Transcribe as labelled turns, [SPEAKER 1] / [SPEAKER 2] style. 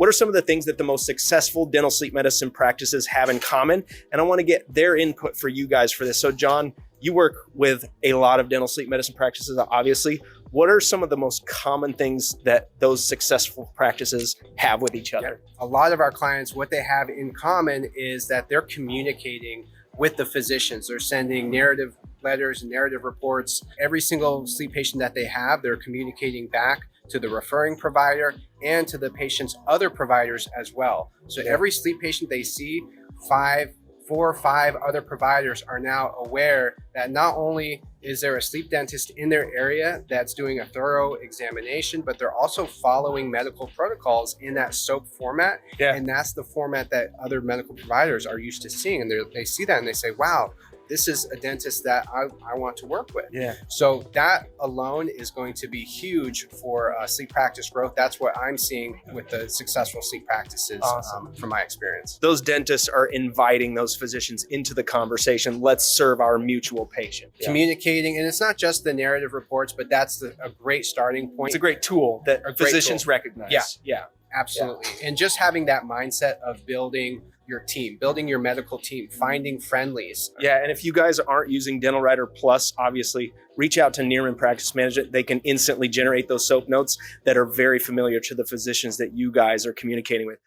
[SPEAKER 1] what are some of the things that the most successful dental sleep medicine practices have in common? And I want to get their input for you guys for this. So John, you work with a lot of dental sleep medicine practices, obviously. What are some of the most common things that those successful practices have with each other?
[SPEAKER 2] A lot of our clients, what they have in common is that they're communicating with the physicians. They're sending narrative letters and narrative reports. Every single sleep patient that they have, they're communicating back to the referring provider and to the patient's other providers as well. So every sleep patient they see, 4 or 5 other providers are now aware that not only is there a sleep dentist in their area that's doing a thorough examination, but they're also following medical protocols in that SOAP format. And that's the format that other medical providers are used to seeing. And they see that and they say, wow, this is a dentist that I want to work with. So that alone is going to be huge for sleep practice growth. That's what I'm seeing with the successful sleep practices from my experience.
[SPEAKER 1] Those dentists are inviting those physicians into the conversation. Let's serve our mutual patient.
[SPEAKER 2] Communicating, and it's not just the narrative reports, but that's a great starting point.
[SPEAKER 1] It's a great tool that physicians recognize.
[SPEAKER 2] Absolutely. And just having that mindset of building your team, building your medical team, finding friendlies.
[SPEAKER 1] And if you guys aren't using Dental Writer Plus, obviously reach out to Nierman Practice Management. They can instantly generate those SOAP notes that are very familiar to the physicians that you guys are communicating with.